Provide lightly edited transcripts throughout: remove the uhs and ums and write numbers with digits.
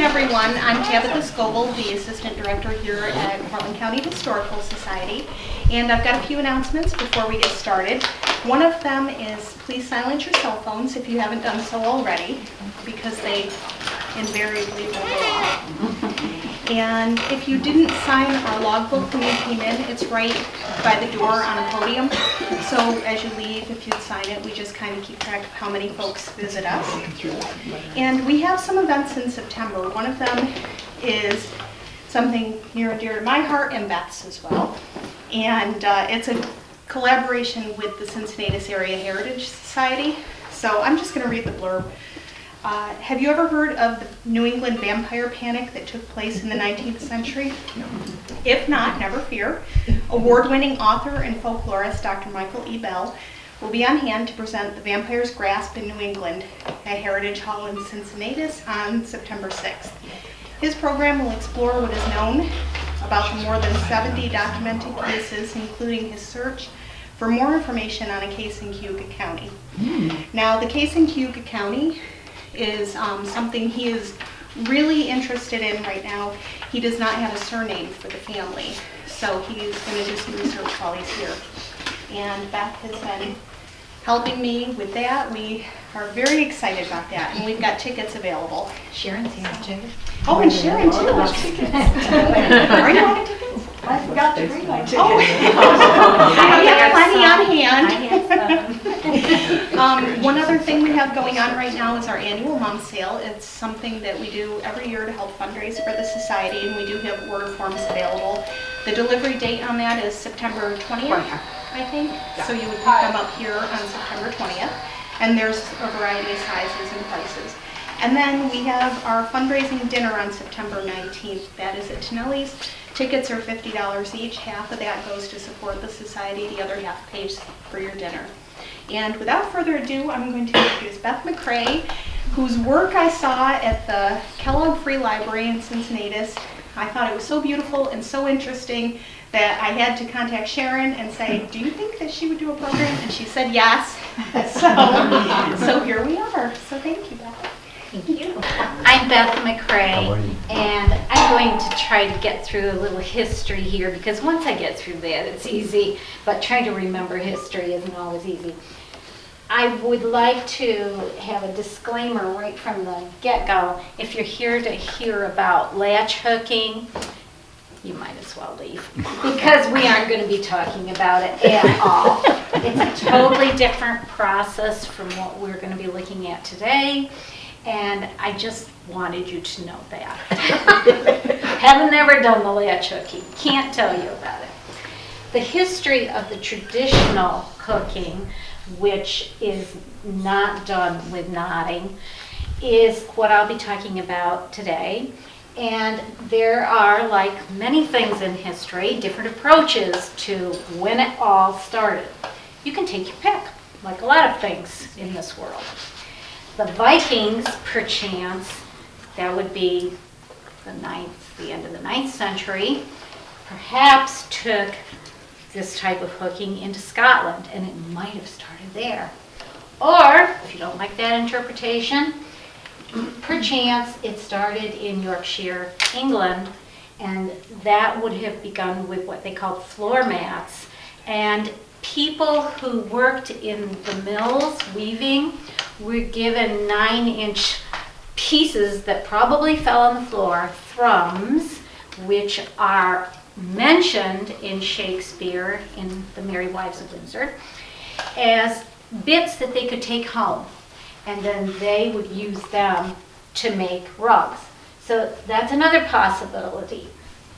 everyone. I'm Tabitha Scoble, the Assistant Director here at Cortland County Historical Society. And I've got a few announcements before we get started. One of them is please silence your cell phones if you haven't done so already, because they invariably will go off. And if you didn't sign our logbook when you came in, it's right by the door on a podium. So as you leave, if you'd sign it, we just kind of keep track of how many folks visit us. And we have some events in September. One of them is something near and dear to my heart and Beth's as well. And it's a collaboration with the Cincinnatus Area Heritage Society. So I'm just going to read the blurb. Have you ever heard of the New England vampire panic that took place in the 19th century? No. If not, never fear. Award-winning author and folklorist Dr. Michael E. Bell will be on hand to present The Vampire's Grasp in New England at Heritage Hall in Cincinnatus on September 6th. His program will explore what is known about the more than 70 documented cases, including his search for more information on a case in Cayuga County. Now, the case in Cayuga County is something he is really interested in right now. He does not have a surname for the family, so he's going to do some research while he's here. And Beth has been helping me with that. We are very excited about that, and we've got tickets available. Sharon's here too. Oh, and Sharon too. Are you wanting tickets? I forgot to bring my ticket. Oh, I have plenty on hand. One other thing we have going on right now is our annual mom sale. It's something that we do every year to help fundraise for the society, and we do have order forms available. The delivery date on that is September 20th, I think. So you would pick them up here on September 20th, and there's a variety of sizes and prices. And then we have our fundraising dinner on September 19th. That is at Tonelli's. Tickets are $50 each. Half of that goes to support the society. The other half pays for your dinner. And without further ado, I'm going to introduce Beth MacRae, whose work I saw at the Kellogg Free Library in Cincinnatus. I thought it was so beautiful and so interesting that I had to contact Sharon and say, do you think that she would do a program? And she said yes. So here we are. So thank you, Beth. Thank you. I'm Beth MacRae, and I'm going to try to get through a little history here, because once I get through that, it's easy, but trying to remember history isn't always easy. I would like to have a disclaimer right from the get-go. If you're here to hear about latch hooking, you might as well leave, because we aren't going to be talking about it at all. It's a totally different process from what we're going to be looking at today. And I just wanted you to know that. Haven't ever done the latch hooking. Can't tell you about it. The history of the traditional hooking, which is not done with knotting, is what I'll be talking about today. And there are, like many things in history, different approaches to when it all started. You can take your pick, like a lot of things in this world. The Vikings, perchance, that would be the end of the 9th century, perhaps took this type of hooking into Scotland, and it might have started there. Or, if you don't like that interpretation, perchance it started in Yorkshire, England, and that would have begun with what they called floor mats. And people who worked in the mills weaving were given 9-inch pieces that probably fell on the floor, thrums, which are mentioned in Shakespeare in The Merry Wives of Windsor, as bits that they could take home, and then they would use them to make rugs. So that's another possibility.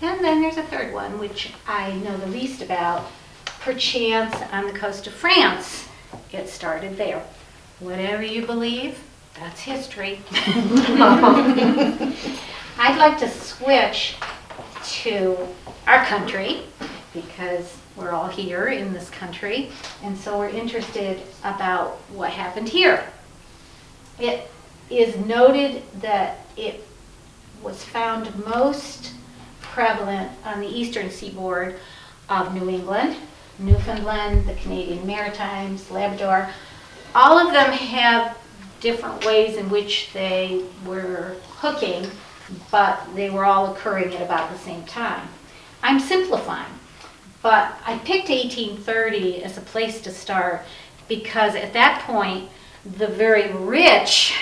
And then there's a third one, which I know the least about. Perchance on the coast of France, it started there. Whatever you believe, that's history. I'd like to switch to our country, because we're all here in this country, and so we're interested about what happened here. It is noted that it was found most prevalent on the eastern seaboard of New England, Newfoundland, the Canadian Maritimes, Labrador. All of them have different ways in which they were hooking but they were all occurring at about the same time. I'm simplifying, but I picked 1830 as a place to start because at that point, the very rich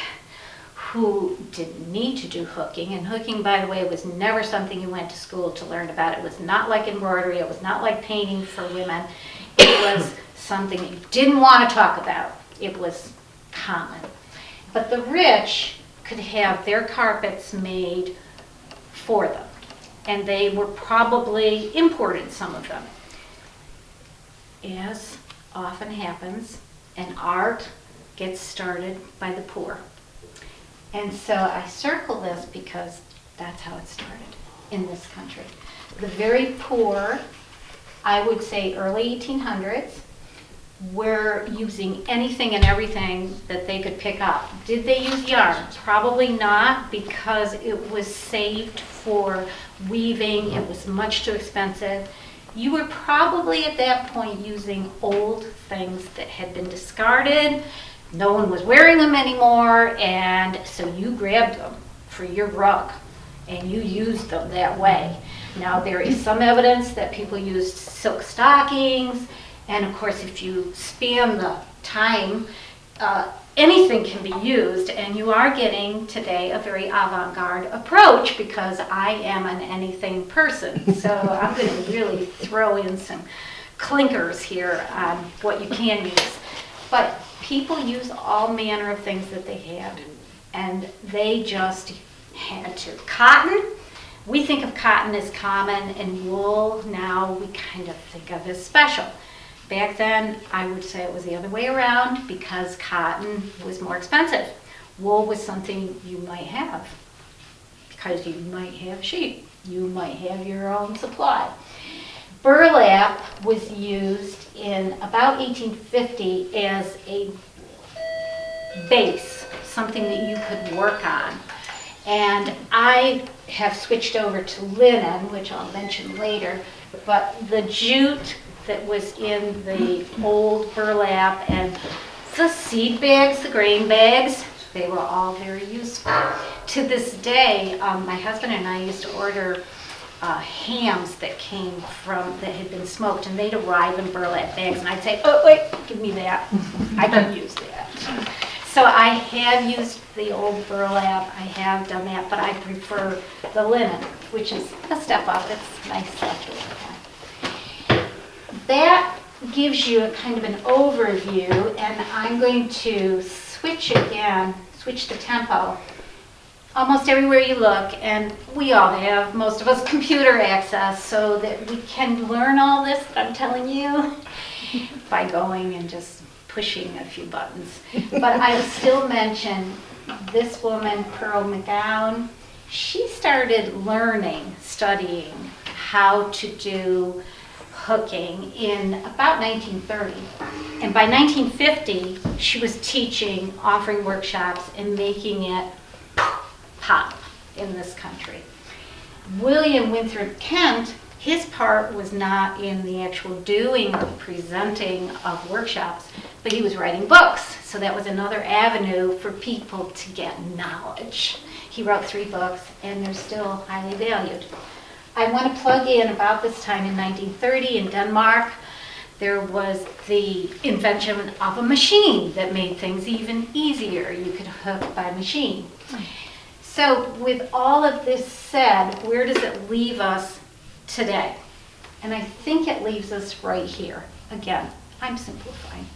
who didn't need to do hooking, and hooking, by the way, was never something you went to school to learn about. It was not like embroidery, it was not like painting for women. It was something you didn't want to talk about. It was common. But the rich could have their carpets made for them, and they were probably imported, some of them. As often happens, an art gets started by the poor. And so I circle this because that's how it started in this country. The very poor, I would say early 1800s, were using anything and everything that they could pick up. Did they use yarn? Probably not, because it was saved for weaving. It was much too expensive. You were probably at that point using old things that had been discarded. No one was wearing them anymore, and so you grabbed them for your rug and you used them that way. Now there is some evidence that people used silk stockings, and of course if you span the time, anything can be used, and you are getting today a very avant-garde approach because I am an anything person. So I'm going to really throw in some clinkers here on what you can use. But people use all manner of things that they had, and they just had to. Cotton, we think of cotton as common, and wool now we kind of think of as special. Back then, I would say it was the other way around because cotton was more expensive. Wool was something you might have because you might have sheep. You might have your own supply. Burlap was used in about 1850 as a base, something that you could work on. And I have switched over to linen, which I'll mention later, but the jute that was in the old burlap and the seed bags, the grain bags, they were all very useful. To this day, my husband and I used to order hams that came from, that had been smoked, and they'd arrive in burlap bags, and I'd say, oh wait, give me that. I can use that. So I have used the old burlap, I have done that, but I prefer the linen, which is a step up. It's nice stuff to work on. That gives you a kind of an overview, and I'm going to switch the tempo. Almost everywhere you look, and we all have, most of us, computer access, so that we can learn all this that I'm telling you by going and just pushing a few buttons. But I still mention this woman, Pearl McGowan. She started studying how to do hooking in about 1930. And by 1950, she was teaching, offering workshops, and making it pop in this country. William Winthrop Kent, his part was not in the actual doing, the presenting of workshops, but he was writing books. So that was another avenue for people to get knowledge. He wrote 3 books, and they're still highly valued. I want to plug in about this time in 1930 in Denmark. There was the invention of a machine that made things even easier. You could hook by machine. So with all of this said, where does it leave us today? And I think it leaves us right here. Again, I'm simplifying.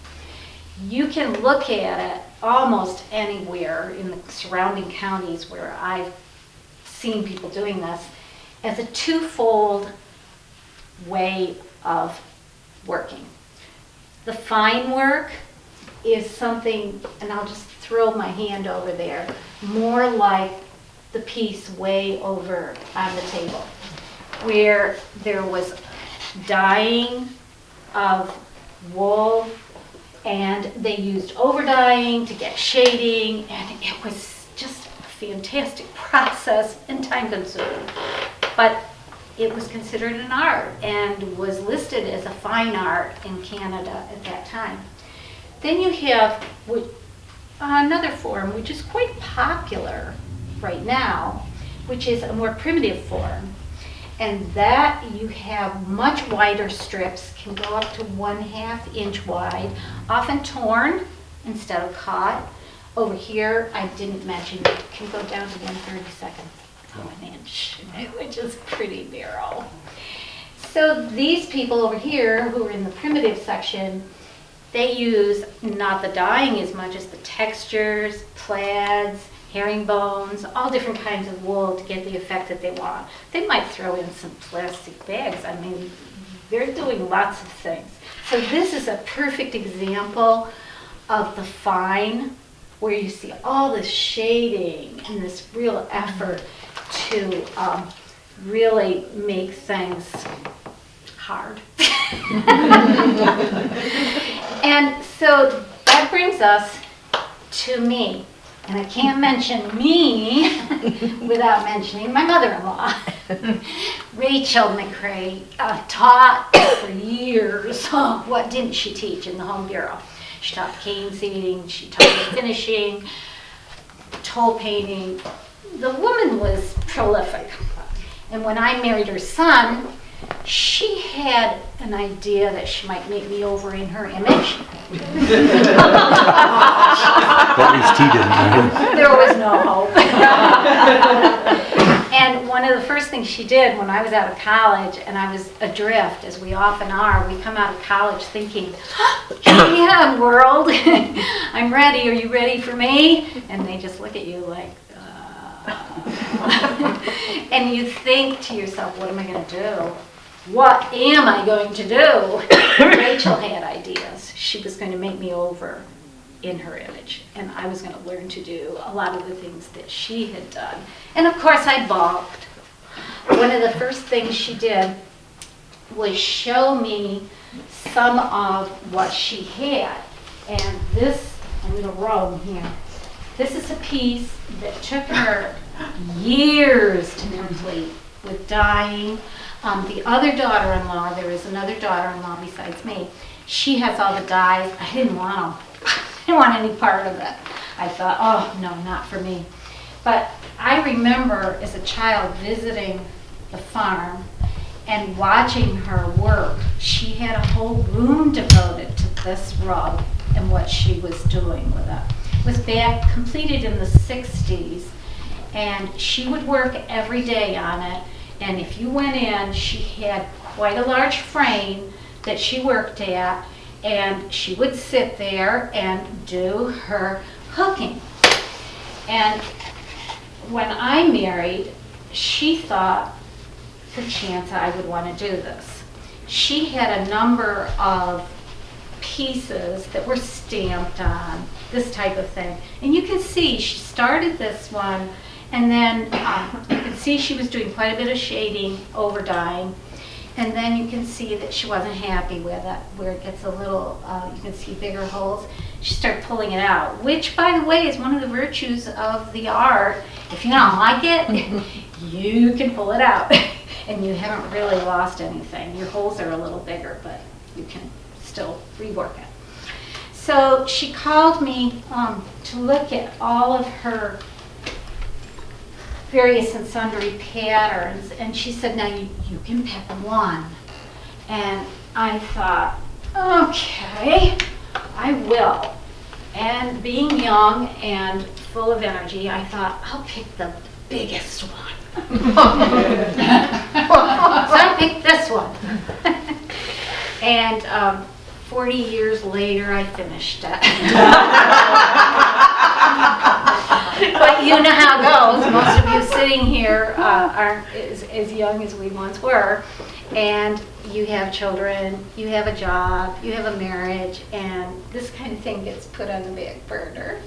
You can look at it almost anywhere in the surrounding counties where I've seen people doing this as a twofold way of working. The fine work is something, and I'll just throw my hand over there, more like the piece way over on the table, where there was dyeing of wool, and they used over dyeing to get shading, and it was just a fantastic process and time consuming. But it was considered an art and was listed as a fine art in Canada at that time. Then you have another form which is quite popular right now, which is a more primitive form. And that you have much wider strips, can go up to 1/2 inch wide, often torn instead of caught. Over here, I didn't mention, it can go down to 1/32 of an inch, which is pretty narrow. So these people over here, who are in the primitive section, they use not the dyeing as much as the textures, plaids, herringbones, all different kinds of wool to get the effect that they want. They might throw in some plastic bags. I mean, they're doing lots of things. So this is a perfect example of the fine, where you see all this shading and this real effort to really make things hard. And so that brings us to me. And I can't mention me without mentioning my mother-in-law. Rachel MacRae taught for years. What didn't she teach in the Home Bureau? She taught cane seating, she taught finishing, toll painting. The woman was prolific. And when I married her son, she had an idea that she might make me over in her image. At least he didn't. There was no hope. And one of the first things she did when I was out of college, and I was adrift, as we often are, we come out of college thinking, yeah, world, I'm ready, are you ready for me? And they just look at you like, and you think to yourself, what am I going to do? What am I going to do? Rachel had ideas. She was going to make me over in her image, and I was going to learn to do a lot of the things that she had done. And of course I balked. One of the first things she did was show me some of what she had. And this, I'm going to roll here. This is a piece that took her years to complete with dyeing. The other daughter-in-law, there is another daughter-in-law besides me, she has all the dyes. I didn't want them. I didn't want any part of it. I thought, oh, no, not for me. But I remember as a child visiting the farm and watching her work. She had a whole room devoted to this rug and what she was doing with it. It was completed in the 60s, and she would work every day on it. And if you went in, she had quite a large frame that she worked at, and she would sit there and do her hooking. And when I married, she thought, perchance I would want to do this. She had a number of pieces that were stamped on, this type of thing. And you can see she started this one, and then you can see she was doing quite a bit of shading, over dyeing, and then you can see that she wasn't happy with it, where it gets a little, you can see bigger holes. She started pulling it out, which, by the way, is one of the virtues of the art. If you don't like it, you can pull it out, and you haven't really lost anything. Your holes are a little bigger, but you can still rework it. So she called me to look at all of her various and sundry patterns, and she said, now you can pick one. And I thought, okay, I will. And being young and full of energy, I thought, I'll pick the biggest one. So I picked this one. And 40 years later, I finished it. But you know how it goes. Most of you sitting here aren't as young as we once were. And you have children, you have a job, you have a marriage, and this kind of thing gets put on the back burner.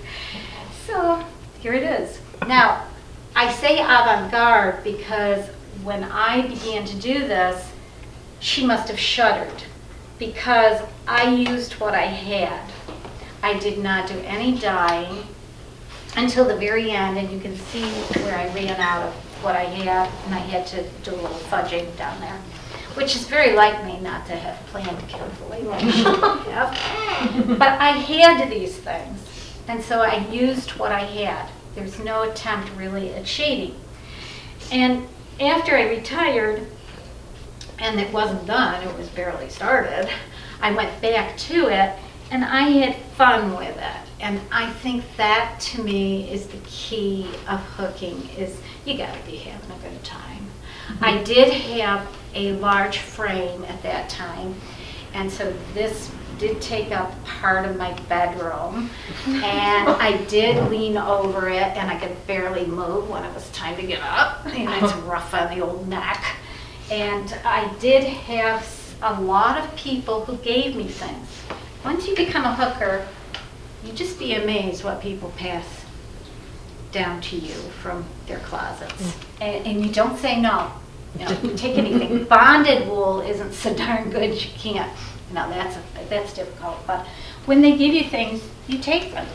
So here it is. Now, I say avant-garde because when I began to do this, she must have shuddered, because I used what I had. I did not do any dyeing until the very end, and you can see where I ran out of what I had, and I had to do a little fudging down there, which is very like me not to have planned carefully like I should have. But I had these things, and so I used what I had. There's no attempt really at shading. And after I retired, and it wasn't done, it was barely started, I went back to it, and I had fun with it. And I think that, to me, is the key of hooking, is you gotta be having a good time. I did have a large frame at that time, and so this did take up part of my bedroom, and I did lean over it, and I could barely move when it was time to get up. You know, it's rough on the old neck. And I did have a lot of people who gave me things. Once you become a hooker, you just be amazed what people pass down to you from their closets. And you don't say no. You know, you take anything. Bonded wool isn't so darn good you can't. No, that's difficult. But when they give you things, you take them.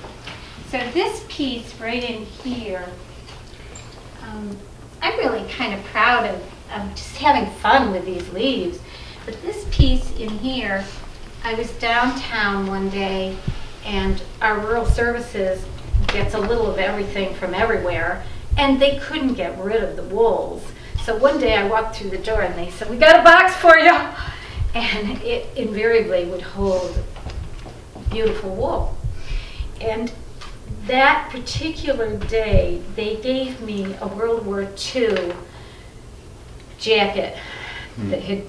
So this piece right in here, I'm really kind of proud of just having fun with these leaves. But this piece in here, I was downtown one day, and our rural services gets a little of everything from everywhere, and they couldn't get rid of the wools. So one day I walked through the door and they said, "We got a box for you." And it invariably would hold beautiful wool. And that particular day, they gave me a World War II jacket that had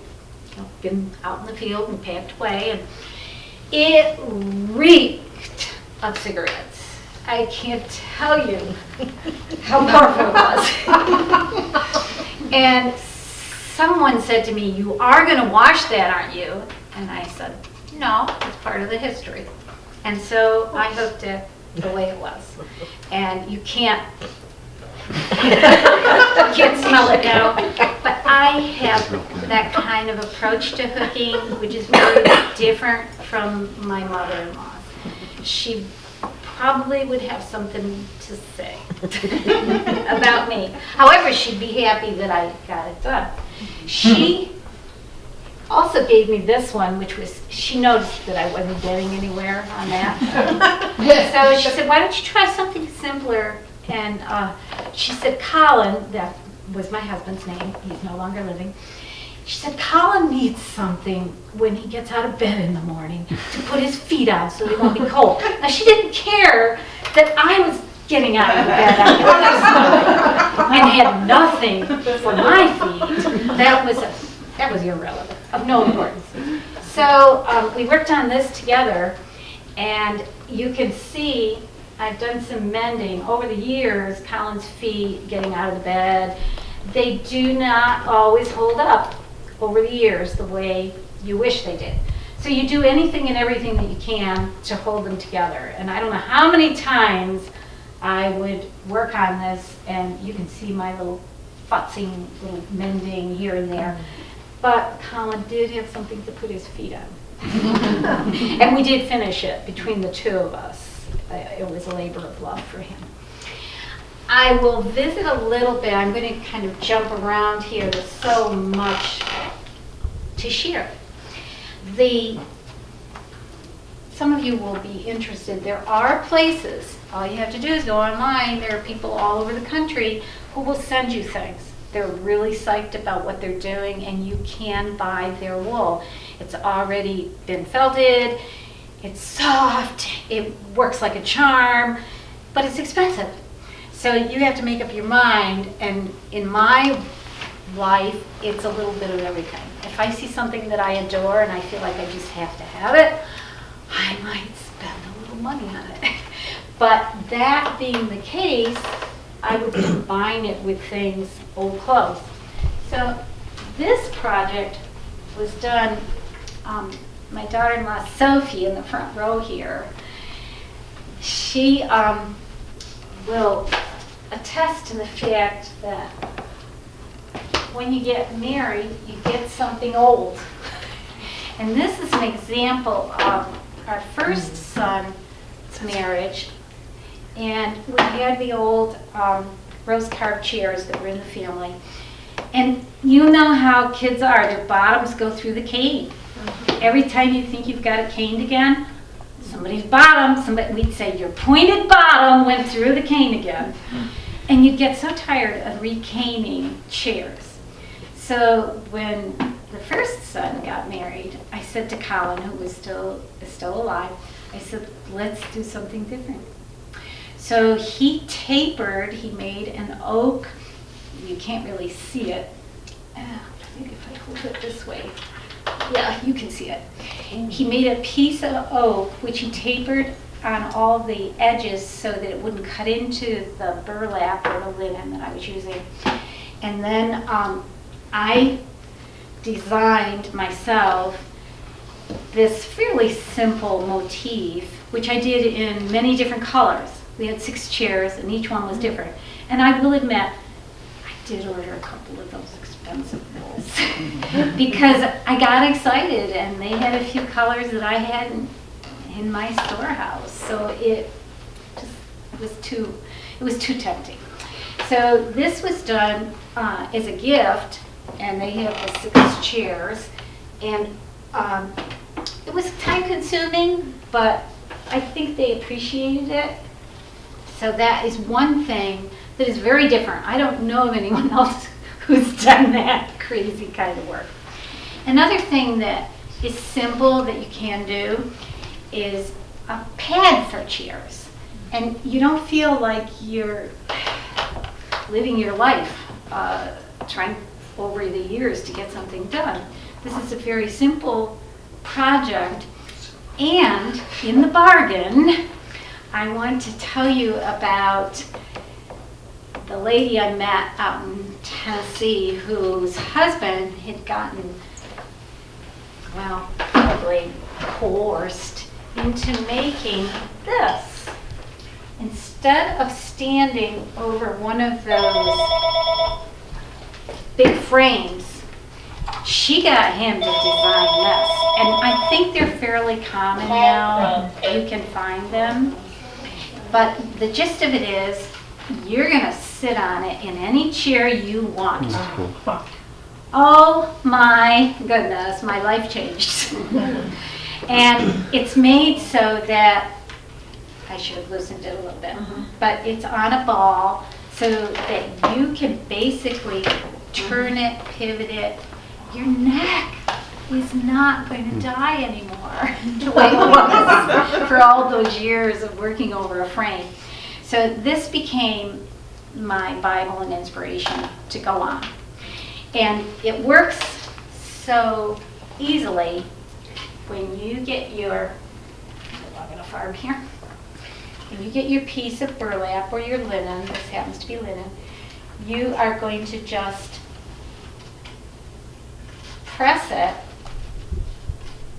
been out in the field and packed away, and it reeked of cigarettes. I can't tell you how powerful it was. And someone said to me, "You are going to wash that, aren't you?" And I said, "No, it's part of the history." And so I hooked it the way it was. And you can't smell it now. But I have that kind of approach to hooking, which is very different from my mother-in-law. She probably would have something to say about me. However, she'd be happy that I got it done. She also gave me this one, which was, she noticed that I wasn't getting anywhere on that. So she said, "Why don't you try something simpler?" And she said, "Colin," that was my husband's name, he's no longer living. She said, "Colin needs something when he gets out of bed in the morning to put his feet on so he won't be cold." Now, she didn't care that I was getting out of bed and had nothing for my feet. That was irrelevant, of no importance. So we worked on this together, and you can see I've done some mending. Over the years, Colin's feet getting out of the bed, they do not always hold up over the years the way you wish they did. So you do anything and everything that you can to hold them together. And I don't know how many times I would work on this, and you can see my little futzing, little mending here and there. But Colin did have something to put his feet on. And we did finish it between the two of us. It was a labor of love for him. I will visit a little bit. I'm going to kind of jump around here. There's so much to share. Some of you will be interested. There are places, all you have to do is go online. There are people all over the country who will send you things. They're really psyched about what they're doing, and you can buy their wool. It's already been felted. It's soft, it works like a charm, but it's expensive. So you have to make up your mind, and in my life, it's a little bit of everything. If I see something that I adore and I feel like I just have to have it, I might spend a little money on it. But that being the case, I would combine it with things, old clothes. So this project was done, my daughter-in-law Sophie in the front row here, she will attest to the fact that when you get married, you get something old. And this is an example of our first son's marriage. And we had the old rose-carved chairs that were in the family. And you know how kids are, their bottoms go through the cane. Every time you think you've got it caned again, somebody's bottom, we'd say your pointed bottom went through the cane again. And you'd get so tired of recaning chairs. So when the first son got married, I said to Colin, who is still alive, I said, let's do something different. So he tapered, he made an oak, you can't really see it. I think if I hold it this way, yeah, you can see it. He made a piece of oak, which he tapered on all the edges so that it wouldn't cut into the burlap or the linen that I was using. And then I designed myself this fairly simple motif, which I did in many different colors. We had 6 chairs and each one was different. And I will admit, I did order a couple of those expensive wools because I got excited and they had a few colors that I had in my storehouse. So it was too tempting. So this was done as a gift, and they have the 6 chairs, and it was time consuming, but I think they appreciated it. So that is one thing that is very different. I don't know of anyone else who's done that crazy kind of work. Another thing that is simple that you can do is a pad for chairs. And you don't feel like you're living your life trying over the years to get something done. This is a very simple project, and in the bargain, I want to tell you about the lady I met out in Tennessee whose husband had gotten, well, probably coerced into making this. Instead of standing over one of those big frames, she got him to design this. And I think they're fairly common now. You can find them. But the gist of it is, you're going to sit on it in any chair you want. Cool. Oh my goodness, my life changed. And it's made so that, I should have loosened it a little bit, but it's on a ball so that you can basically turn it, pivot it. Your neck is not going to die anymore the way it was for all those years of working over a frame. So this became my Bible and inspiration to go on. And it works so easily when you get your, I'm going to farm here, when you get your piece of burlap or your linen, this happens to be linen, you are going to just press it.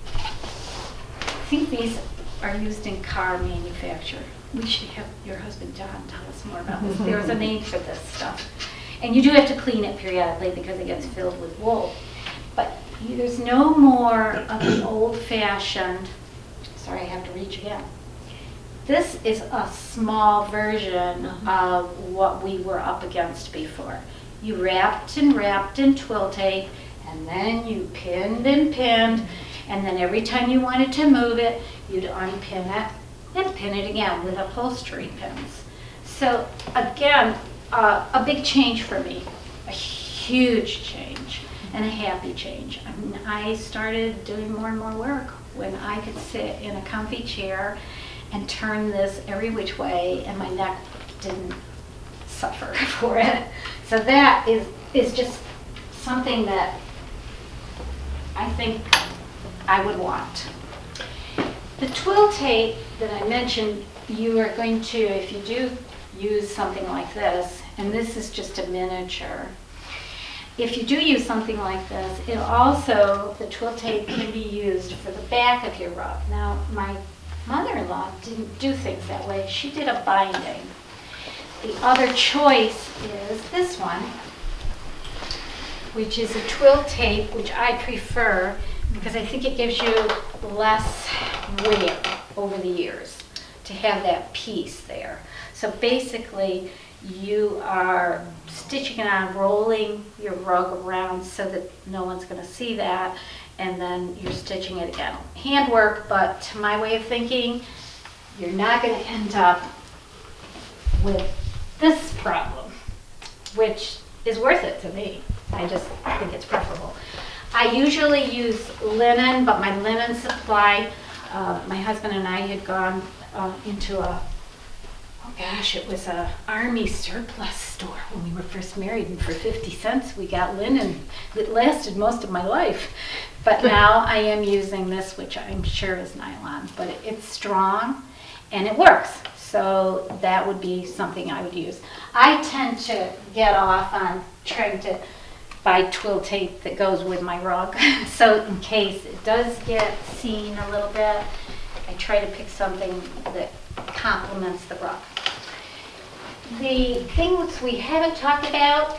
I think these are used in car manufacture. We should have your husband John tell us more about this. There's a name for this stuff. And you do have to clean it periodically because it gets filled with wool. But there's no more of the old-fashioned, sorry, I have to reach again. This is a small version of what we were up against before. You wrapped and wrapped in twill tape, and then you pinned and pinned, and then every time you wanted to move it, you'd unpin it and pin it again with upholstery pins. So again, a big change for me, a huge change, and a happy change. I mean, I started doing more and more work when I could sit in a comfy chair and turn this every which way, and my neck didn't suffer for it. So that is just something that I think I would want. The twill tape that I mentioned, you are going to, if you do use something like this, and this is just a miniature, if you do use something like this, it also, the twill tape can be used for the back of your rug. Now, my mother-in-law didn't do things that way. She did a binding. The other choice is this one, which is a twill tape, which I prefer because I think it gives you less wear over the years to have that piece there. So basically, you are stitching it on, rolling your rug around so that no one's going to see that, and then you're stitching it again. Handwork, but to my way of thinking, you're not going to end up with this problem. which is worth it to me. I just think it's preferable. I usually use linen, but my linen supply, my husband and I had gone into it was a army surplus store when we were first married, and for 50 cents we got linen that lasted most of my life. But now I am using this, which I'm sure is nylon, but it's strong and it works. So that would be something I would use. I tend to get off on trying to buy twill tape that goes with my rug. So in case it does get seen a little bit, I try to pick something that complements the rug. The things we haven't talked about,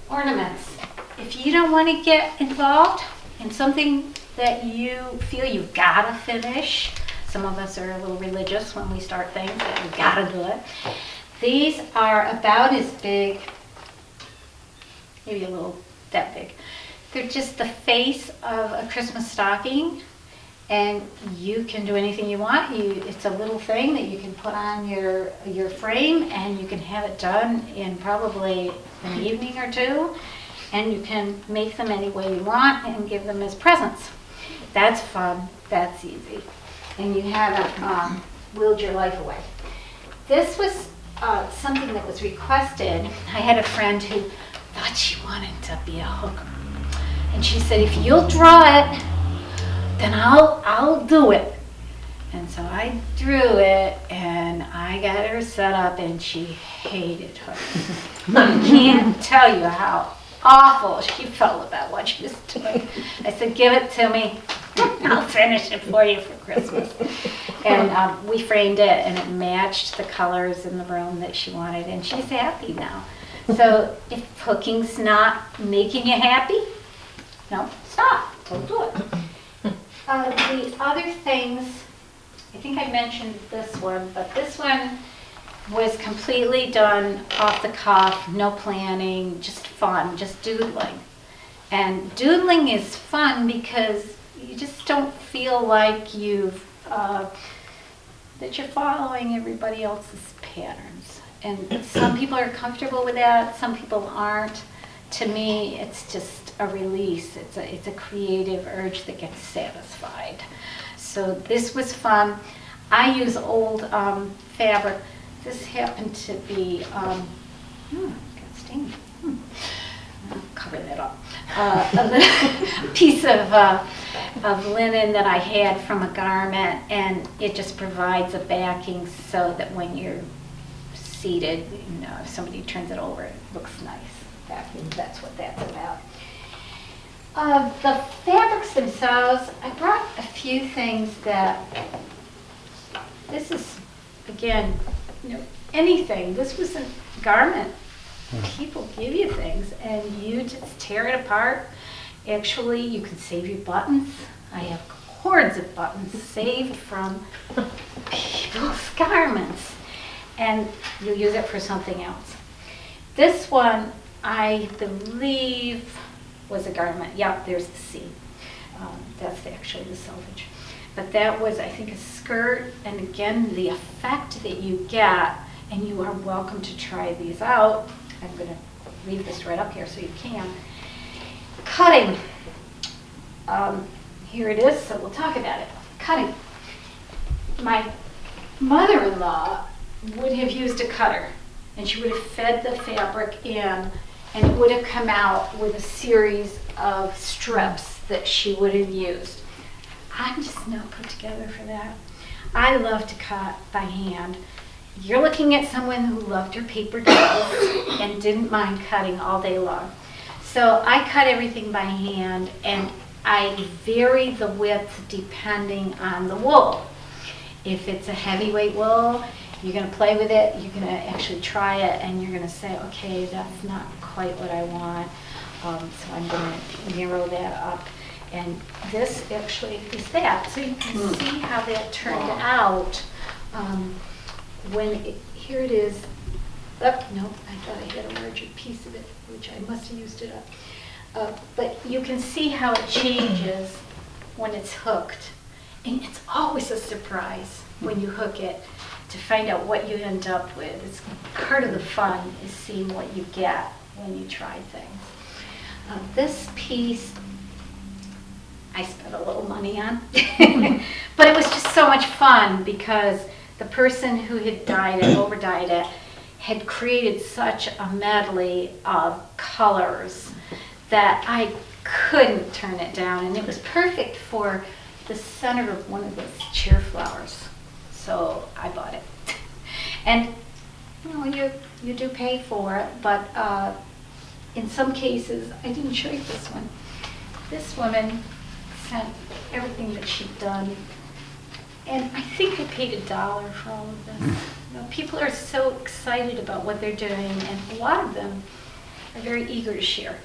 ornaments. If you don't want to get involved in something that you feel you've got to finish, some of us are a little religious when we start things, that we've got to do it. These are about as big, maybe a little that big. They're just the face of a Christmas stocking, and you can do anything you want. It's a little thing that you can put on your frame, and you can have it done in probably an evening or two, and you can make them any way you want and give them as presents. That's fun, that's easy, and you haven't willed your life away. This was something that was requested. I had a friend who thought she wanted to be a hooker, and she said, if you'll draw it, then I'll do it. And so I drew it, and I got her set up, and she hated her. I can't tell you how awful she felt about what she was doing. I said, give it to me. I'll finish it for you for Christmas. And we framed it, and it matched the colors in the room that she wanted, and she's happy now. So if hooking's not making you happy, no, stop. Don't do it. The other things, I think I mentioned this one, but this one was completely done off the cuff, no planning, just fun, just doodling. And doodling is fun because you just don't feel like that you're following everybody else's patterns. And some people are comfortable with that, some people aren't. To me, it's just a release. It's a creative urge that gets satisfied. So this was fun. I use old fabric. This happened to be, got stained. I'll cover that up. A little piece of linen that I had from a garment, and it just provides a backing so that when you're seated, if somebody turns it over, it looks nice. That's what that's about. The fabrics themselves, I brought a few things that, this is, again, anything. This was a garment. People give you things, and you just tear it apart. Actually, you can save your buttons. I have hordes of buttons saved from people's garments, and you'll use it for something else. This one, I believe, was a garment. Yep, there's the C. That's actually the selvage. But that was, I think, a skirt. And again, the effect that you get, and you are welcome to try these out. I'm going to leave this right up here so you can. Cutting. Here it is, so we'll talk about it. Cutting. My mother-in-law would have used a cutter, and she would have fed the fabric in, and it would have come out with a series of strips that she would have used. I'm just not put together for that. I love to cut by hand. You're looking at someone who loved her paper dolls and didn't mind cutting all day long. So I cut everything by hand, and I vary the width depending on the wool. If it's a heavyweight wool, you're going to play with it, you're going to actually try it, and you're going to say, okay, that's not quite what I want, so I'm going to narrow that up. And this actually is that. So you can see how that turned out. Here it is. Oh, no, I thought I had a larger piece of it, which I must have used it up. But you can see how it changes when it's hooked. And it's always a surprise when you hook it to find out what you end up with. It's part of the fun is seeing what you get when you try things. This piece I spent a little money on, but it was just so much fun because the person who had dyed it, over-dyed it, had created such a medley of colors that I couldn't turn it down, and it was perfect for the center of one of those cheer flowers. So I bought it. And you do pay for it, but in some cases, I didn't show you this one. This woman sent everything that she'd done, and I think I paid $1 for all of this. People are so excited about what they're doing, and a lot of them are very eager to share.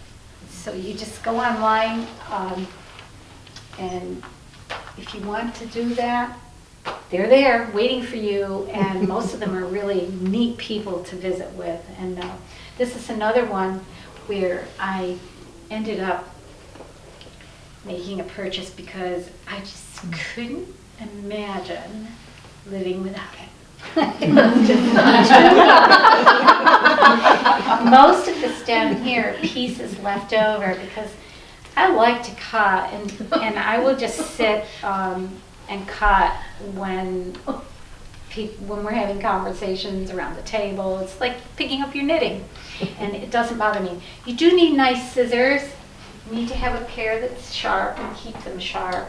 So you just go online, and if you want to do that, they're there waiting for you, and most of them are really neat people to visit with. And this is another one where I ended up making a purchase because I just couldn't imagine living without it. It was just most of this down here, pieces left over because I like to cut, and I will just sit and cut when we're having conversations around the table. It's like picking up your knitting, and it doesn't bother me. You do need nice scissors. You need to have a pair that's sharp and keep them sharp.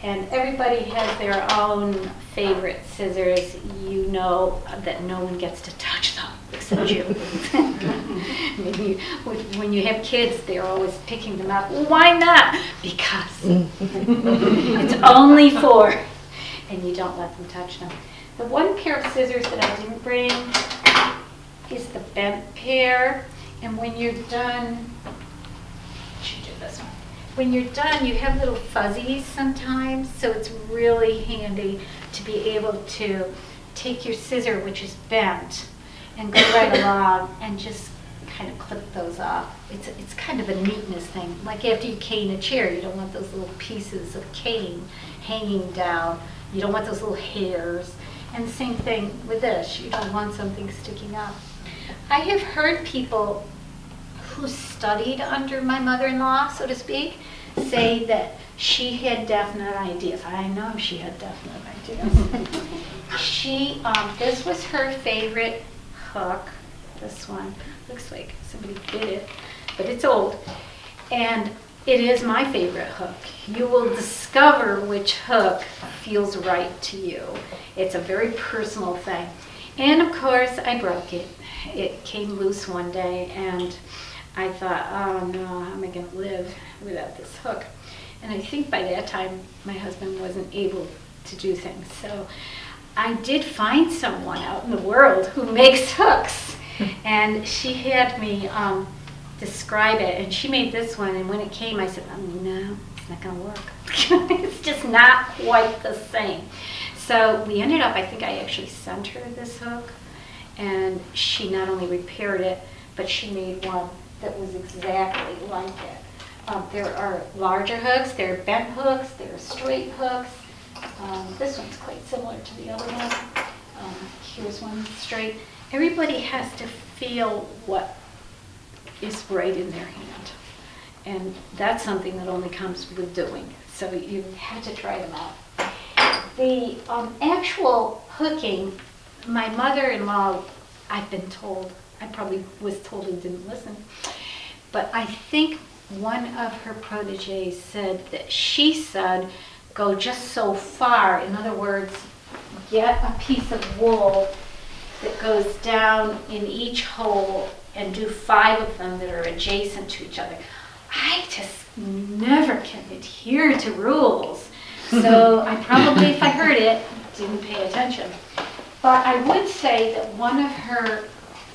And everybody has their own favorite scissors. You know that no one gets to touch them except you. Maybe when you have kids, they're always picking them up. Well, why not? Because it's only for, and you don't let them touch them. The one pair of scissors that I didn't bring is the bent pair. And when you're done, I should do this one. When you're done, you have little fuzzies sometimes, so it's really handy to be able to take your scissor, which is bent, and go right along and just kind of clip those off. It's kind of a neatness thing. Like after you cane a chair, you don't want those little pieces of cane hanging down. You don't want those little hairs. And the same thing with this. You don't want something sticking up. I have heard people who studied under my mother-in-law, so to speak, say that she had definite ideas. I know she had definite ideas. This was her favorite hook. This one looks like somebody did it, but it's old. And it is my favorite hook. You will discover which hook feels right to you. It's a very personal thing. And of course, I broke it. It came loose one day, and I thought, oh no, how am I going to live without this hook? And I think by that time, my husband wasn't able to do things. So I did find someone out in the world who makes hooks. And she had me describe it, and she made this one, and when it came, I said, oh, no, it's not going to work. It's just not quite the same. So we ended up, I think I actually sent her this hook, and she not only repaired it, but she made one that was exactly like it. There are larger hooks, there are bent hooks, there are straight hooks. This one's quite similar to the other one. Here's one straight. Everybody has to feel what is right in their hand. And that's something that only comes with doing. So you have to try them out. The actual hooking, my mother-in-law, I've been told, I probably was told and didn't listen, but I think one of her proteges said that she said, go just so far. In other words, get a piece of wool that goes down in each hole and do 5 of them that are adjacent to each other. I just never can adhere to rules. So I probably, if I heard it, didn't pay attention. But I would say that one of her,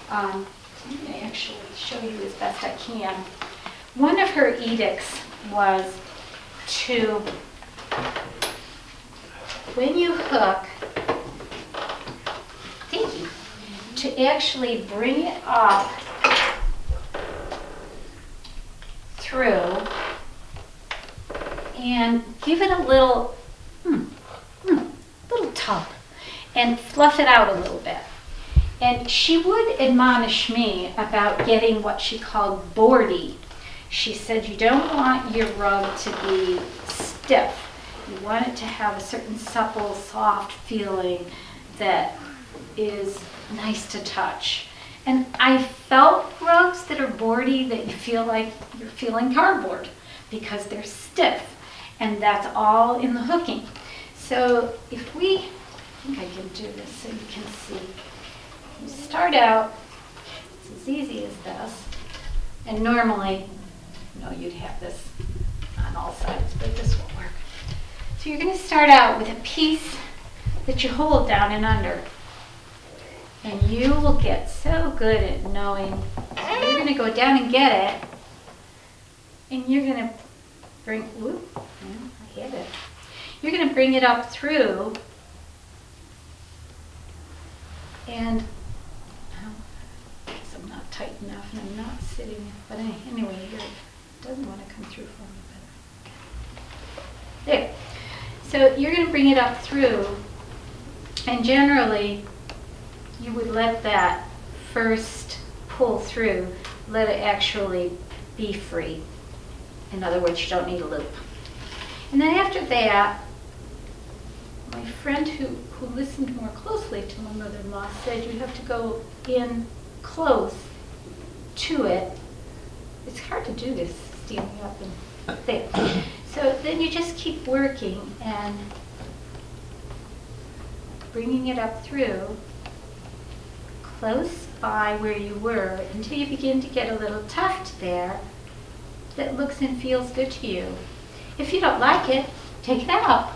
I'm going to actually show you as best I can. One of her edicts was to, when you hook, thank you, to actually bring it up through and give it a little, little tug. and fluff it out a little bit. And she would admonish me about getting what she called boardy. She said you don't want your rug to be stiff. You want it to have a certain supple, soft feeling that is nice to touch. And I felt rugs that are boardy that you feel like you're feeling cardboard because they're stiff, and that's all in the hooking. So if we, I think I can do this so you can see. You start out, it's as easy as this, and normally, you'd have this on all sides, but this won't work. So you're going to start out with a piece that you hold down and under. And you will get so good at knowing, you're going to go down and get it, and you're going to bring, I hit it. You're going to bring it up through, and I guess I'm not tight enough, and I'm not sitting, but anyway, it doesn't want to come through for me. But there. So you're going to bring it up through, and generally, you would let that first pull through, let it actually be free. In other words, you don't need a loop. And then after that, my friend who listened more closely to my mother-in-law said you have to go in close to it. It's hard to do this standing up and there. So then you just keep working and bringing it up through close by where you were until you begin to get a little tuft there that looks and feels good to you. If you don't like it, take it out.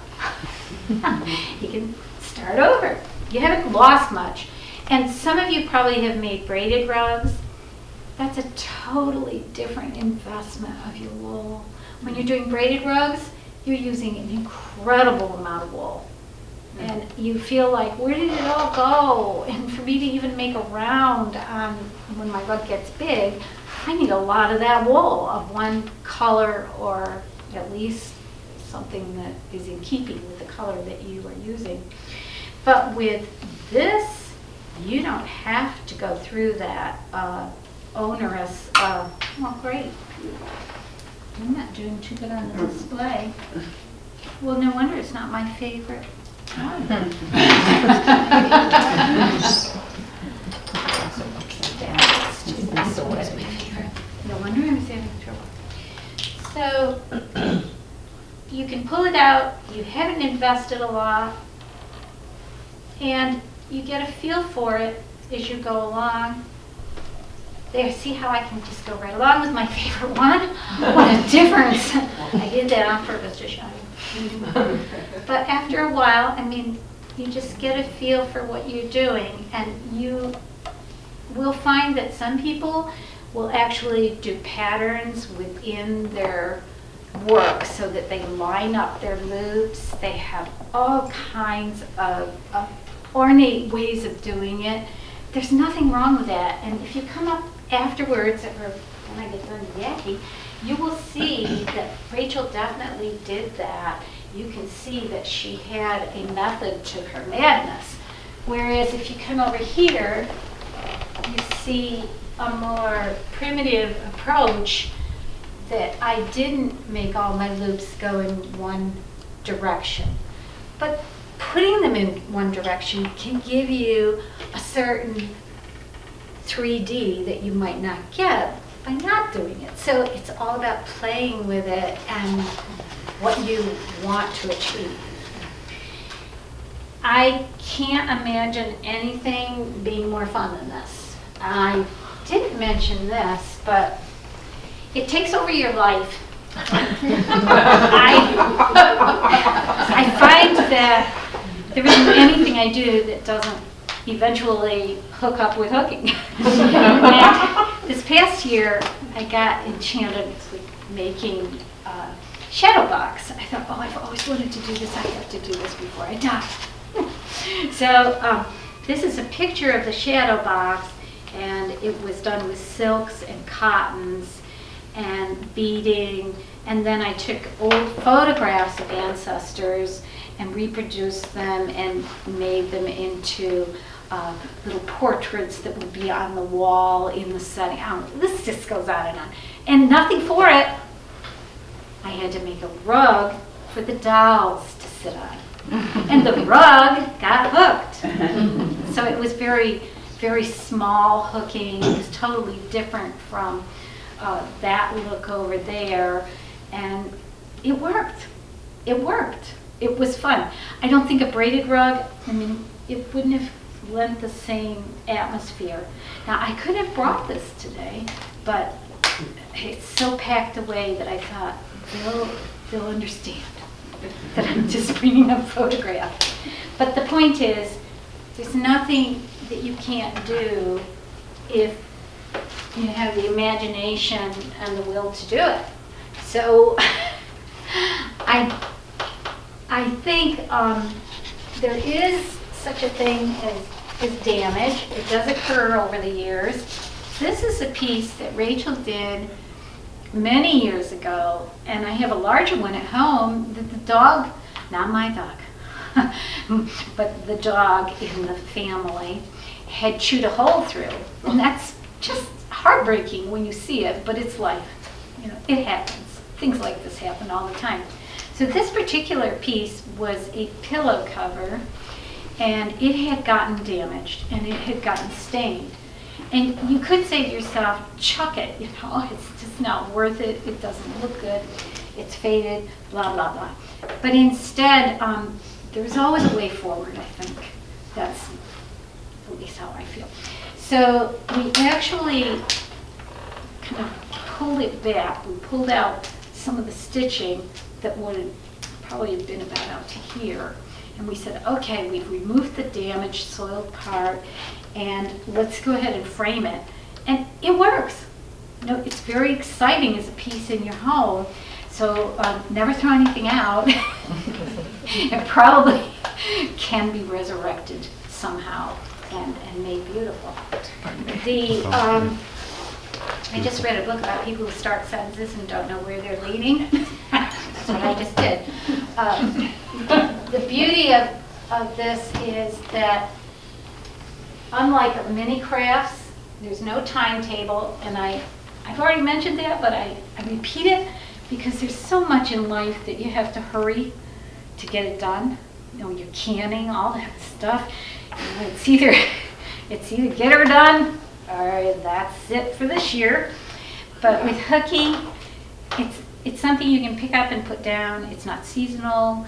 You can start over. You haven't lost much. And some of you probably have made braided rugs. That's a totally different investment of your wool. When you're doing braided rugs, you're using an incredible amount of wool. And you feel like, where did it all go? And for me to even make a round on when my rug gets big, I need a lot of that wool of one color, or at least something that is in keeping with the color that you are using. But with this, you don't have to go through that onerous, well, great. I'm not doing too good on the display. Well, no wonder it's not my favorite. No wonder I was having trouble. So you can pull it out, you haven't invested a lot, and you get a feel for it as you go along. There, see how I can just go right along with my favorite one? What a difference. I did that on purpose to show you. But after a while, I mean, you just get a feel for what you're doing, and you will find that some people will actually do patterns within their work so that they line up their loops. They have all kinds of ornate ways of doing it. There's nothing wrong with that. And if you come up afterwards, or when I get done yakking, you will see that Rachel definitely did that. You can see that she had a method to her madness. Whereas if you come over here, you see a more primitive approach that I didn't make all my loops go in one direction. But putting them in one direction can give you a certain 3D that you might not get by not doing it. So it's all about playing with it and what you want to achieve. I can't imagine anything being more fun than this. I didn't mention this, but it takes over your life. I find that there isn't anything I do that doesn't eventually hook up with hooking. And this past year, I got enchanted with making shadow box. I thought, oh, I've always wanted to do this. I have to do this before I die. So this is a picture of the shadow box, and it was done with silks and cottons and beading. And then I took old photographs of ancestors and reproduced them and made them into little portraits that would be on the wall in the setting. This just goes on. And nothing for it. I had to make a rug for the dolls to sit on. And the rug got hooked. So it was very, very small hooking. It was totally different from that look over there. And it worked. It worked. It was fun. I don't think a braided rug, I mean, it wouldn't have lent the same atmosphere. Now, I could have brought this today, but it's so packed away that I thought they'll understand that I'm just bringing a photograph. But the point is, there's nothing that you can't do if you have the imagination and the will to do it. So I think there is such a thing as damage. It does occur over the years. This is a piece that Rachel did many years ago, and I have a larger one at home that the dog, not my dog, but the dog in the family had chewed a hole through. And that's just heartbreaking when you see it, but it's life. You know, it happens. Things like this happen all the time. So this particular piece was a pillow cover, and it had gotten damaged and it had gotten stained. And you could say to yourself, chuck it, you know, it's just not worth it, it doesn't look good, it's faded, blah, blah, blah. But instead, there's always a way forward, I think. That's at least how I feel. So we actually kind of pulled it back. We pulled out some of the stitching that would probably have been about out to here. And we said, okay, we've removed the damaged, soiled part, and let's go ahead and frame it. And it works. You know, it's very exciting as a piece in your home. So never throw anything out. It probably can be resurrected somehow and made beautiful. I just read a book about people who start sentences and don't know where they're leading. That's what I just did. The beauty of this is that unlike mini crafts, there's no timetable, and I've already mentioned that, but I repeat it because there's so much in life that you have to hurry to get it done. You know, you're canning, all that stuff. You know, it's either get her done or that's it for this year. But with hooking, it's something you can pick up and put down. It's not seasonal.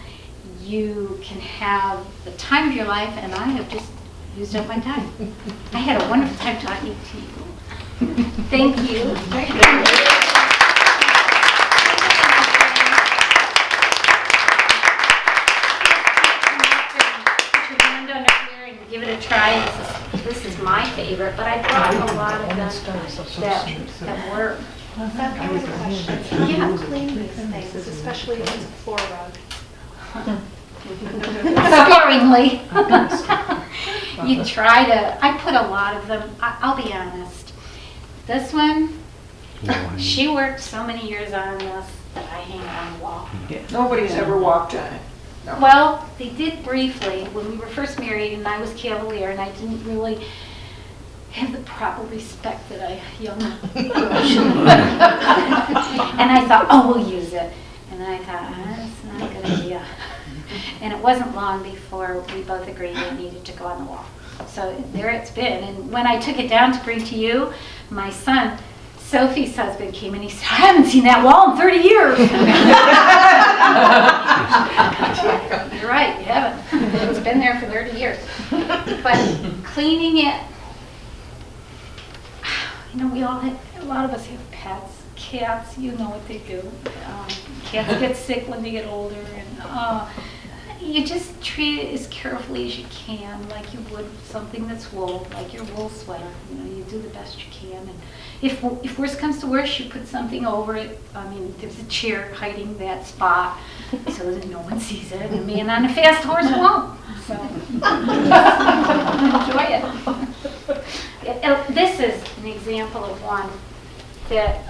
You can have the time of your life, and I have just used up my time. I had a wonderful time talking to you. Thank you. Put your hand under here and give it a try. This is my favorite, but I brought a lot of them that work. Beth, I have a question. Yeah. How do you clean these things, especially if it's a floor rug? Sparingly. You try to, I put a lot of them, I'll be honest. This one, she worked so many years on this that I hang it on the wall. Nobody's ever walked on it. No. Well, they did briefly when we were first married, and I was cavalier and I didn't really have the proper respect that a young girl should. And I thought, oh, we'll use it. And then I thought, that's not a good idea. And it wasn't long before we both agreed it needed to go on the wall. So there it's been. And when I took it down to bring to you, my son, Sophie's husband, came and he said, I haven't seen that wall in 30 years. You're right, you haven't. It's been there for 30 years. But cleaning it, you know, a lot of us have pets. Cats, you know what they do. Cats get sick when they get older, and you just treat it as carefully as you can, like you would something that's wool, like your wool sweater. You know, you do the best you can. And if worse comes to worse, you put something over it. I mean, there's a chair hiding that spot so that no one sees it. And a man on a fast horse won't. So enjoy it. This is an example of one that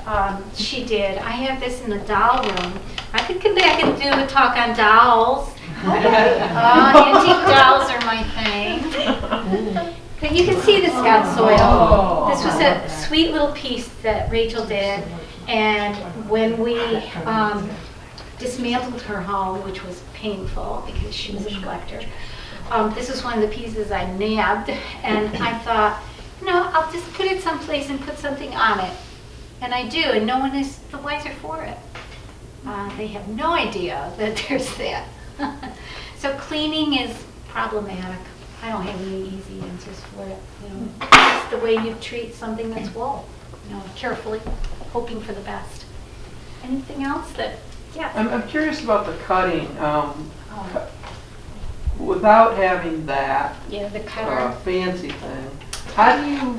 she did. I have this in the doll room. I could come back and do a talk on dolls, Antique dolls are my thing. But you can see this got soil. This was a sweet little piece that Rachel did, and when we dismantled her home, which was painful because she was a collector, this was one of the pieces I nabbed, and I thought, I'll just put it someplace and put something on it. And I do, and no one is the wiser for it. They have no idea that there's that. So cleaning is problematic. I don't have any easy answers for it. It's the way you treat something that's wool. Carefully, hoping for the best. Anything else that, yeah? I'm curious about the cutting. Without having that The cutter. fancy thing, how do you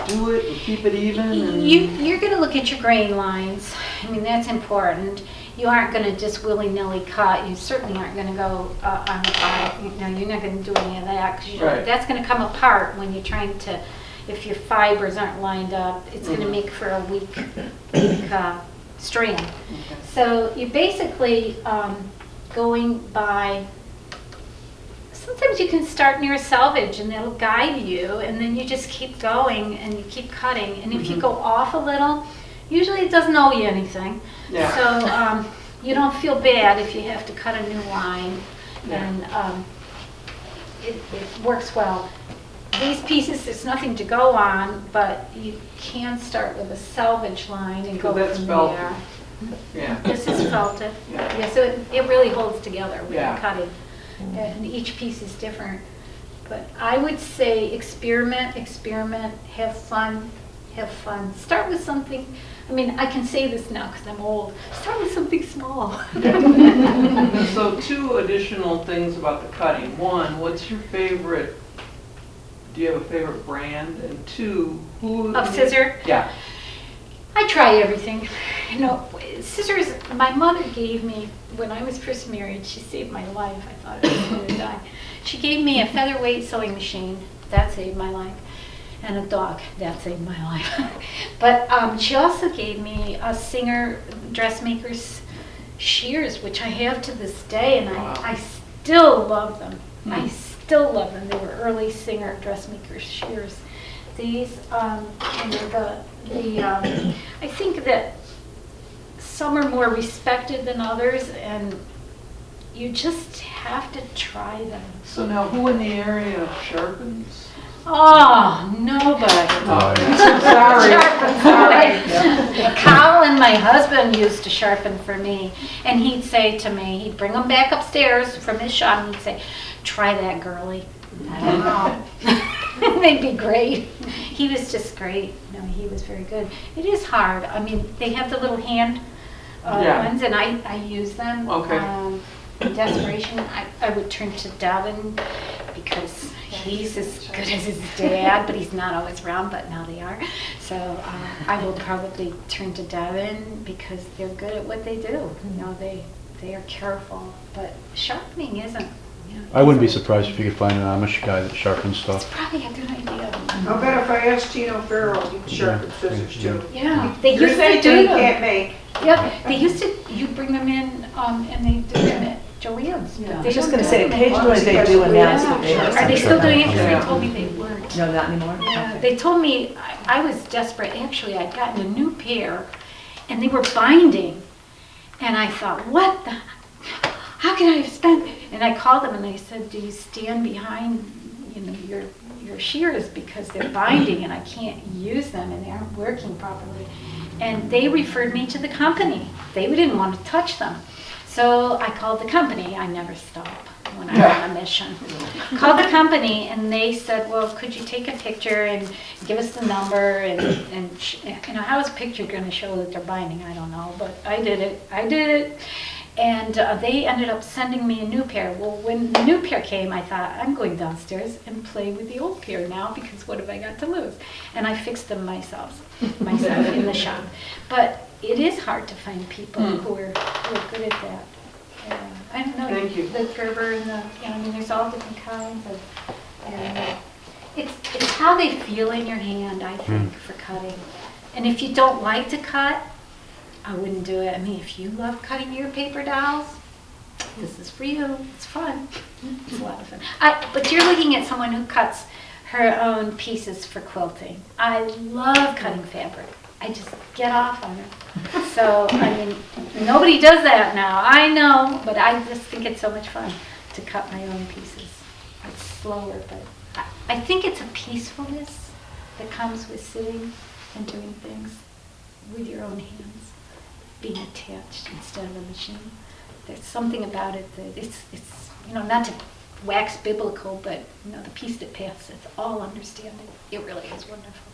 do it and keep it even? And You're going to look at your grain lines. I mean, that's important. You aren't going to just willy-nilly cut. You certainly aren't going to go on the bottom. You're not going to do any of that because that's going to come apart when you're trying to, if your fibers aren't lined up, it's going to make for a weak strand. Okay. So you're basically going by, sometimes you can start near selvage and that'll guide you, and then you just keep going and you keep cutting. And if you go off a little, usually it doesn't owe you anything. Yeah. So you don't feel bad if you have to cut a new line, and it works well. These pieces, there's nothing to go on, but you can start with a selvage line and go that's from felted. there. Yeah. This is felted. Yeah. So it really holds together when Yeah. you're cutting. And each piece is different. But I would say experiment, have fun. Start with something, I can say this now because I'm old. Start with something small. So 2 additional things about the cutting. 1, what's your favorite, do you have a favorite brand? And 2, who... Of scissor? Yeah. I try everything. Scissors, my mother gave me, when I was first married, she saved my life. I thought I was going to die. She gave me a featherweight sewing machine. That saved my life. And a dog. That saved my life. But she also gave me a Singer dressmaker's shears, which I have to this day, and I still love them. I still love them. They were early Singer dressmaker's shears. These, I think that some are more respected than others, and you just have to try them. So now, who in the area sharpens? Oh, nobody. Sorry. Colin, my husband, used to sharpen for me, and he'd say to me, he'd bring them back upstairs from his shop, and he'd say, "Try that, girlie." I don't know. They'd be great. He was just great. He was very good. It is hard. They have the little hand ones, and I use them. Okay. In desperation, I would turn to Devin because he's as good as his dad, but he's not always around, but now they are. So I will probably turn to Devin because they're good at what they do. They are careful, but sharpening isn't. I wouldn't be surprised if you could find an Amish guy that sharpens It's stuff. probably a good idea. I'll bet if I asked Tino Farrell, he'd sharpen scissors too. Yeah, they You're used to saying do you them. can't make. Yep, they used to, you bring them in and they do them at Joanne's. I was just going to say, occasionally they do announce that they have Are they some still doing it? sharpeners. Because they told me they weren't. No, not anymore? Yeah, Okay. they told me, I was desperate. Actually, I'd gotten a new pair and they were binding. And I thought, what the, how can I have spent? And I called them and they said, do you stand behind, your shears because they're binding and I can't use them and they aren't working properly. And they referred me to the company. They didn't want to touch them. So I called the company. I never stop when I'm on a mission. Called the company and they said, well, could you take a picture and give us the number and how is a picture going to show that they're binding? I don't know, but I did it. And they ended up sending me a new pair. Well, when the new pair came, I thought, I'm going downstairs and play with the old pair now because what have I got to lose? And I fixed them myself in the shop. But it is hard to find people who are good at that. I don't know. Thank you. The Gerber and there's all different kinds of. It's how they feel in your hand, I think, for cutting. And if you don't like to cut, I wouldn't do it. If you love cutting your paper dolls, this is for you. It's fun. It's a lot of fun. But you're looking at someone who cuts her own pieces for quilting. I love cutting fabric. I just get off on it. So, I mean, nobody does that now. I know, but I just think it's so much fun to cut my own pieces. It's slower, but I think it's a peacefulness that comes with sitting and doing things with your own hands, being attached instead of a machine. There's something about it that it's not to wax biblical, but the peace that passeth all understanding. It really is wonderful.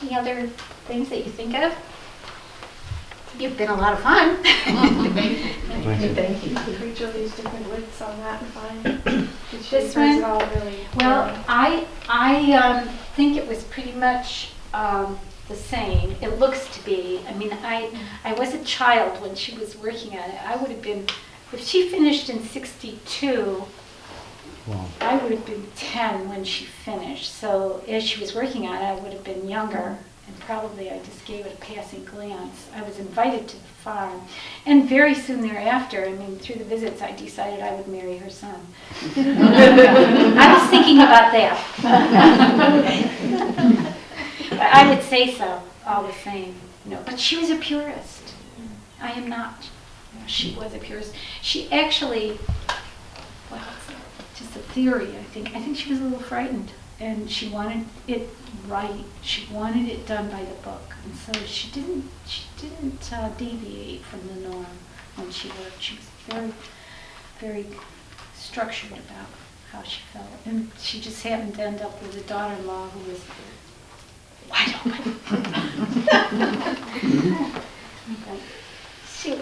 Any other things that you think of? You've been a lot of fun. Thank you. Rachel used different widths on that and fine. This one? All really Well, I think it was pretty much the same. It looks to be. I mean, I was a child when she was working on it. I would have been, if she finished in 62, Wow. I would have been 10 when she finished. So as she was working on it, I would have been younger. And probably I just gave it a passing glance. I was invited to the farm. And very soon thereafter, I mean, through the visits, I decided I would marry her son. I was thinking about that. But I would say so, all the same. But she was a purist. I am not. She was a purist. She actually, well, it's just a theory, I think. I think she was a little frightened. And she wanted it right. She wanted it done by the book, and so she didn't deviate from the norm when she worked. She was very, very structured about how she felt, and she just happened to end up with a daughter-in-law who was wide open.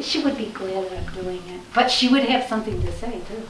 She would be glad that I'm doing it, but she would have something to say too.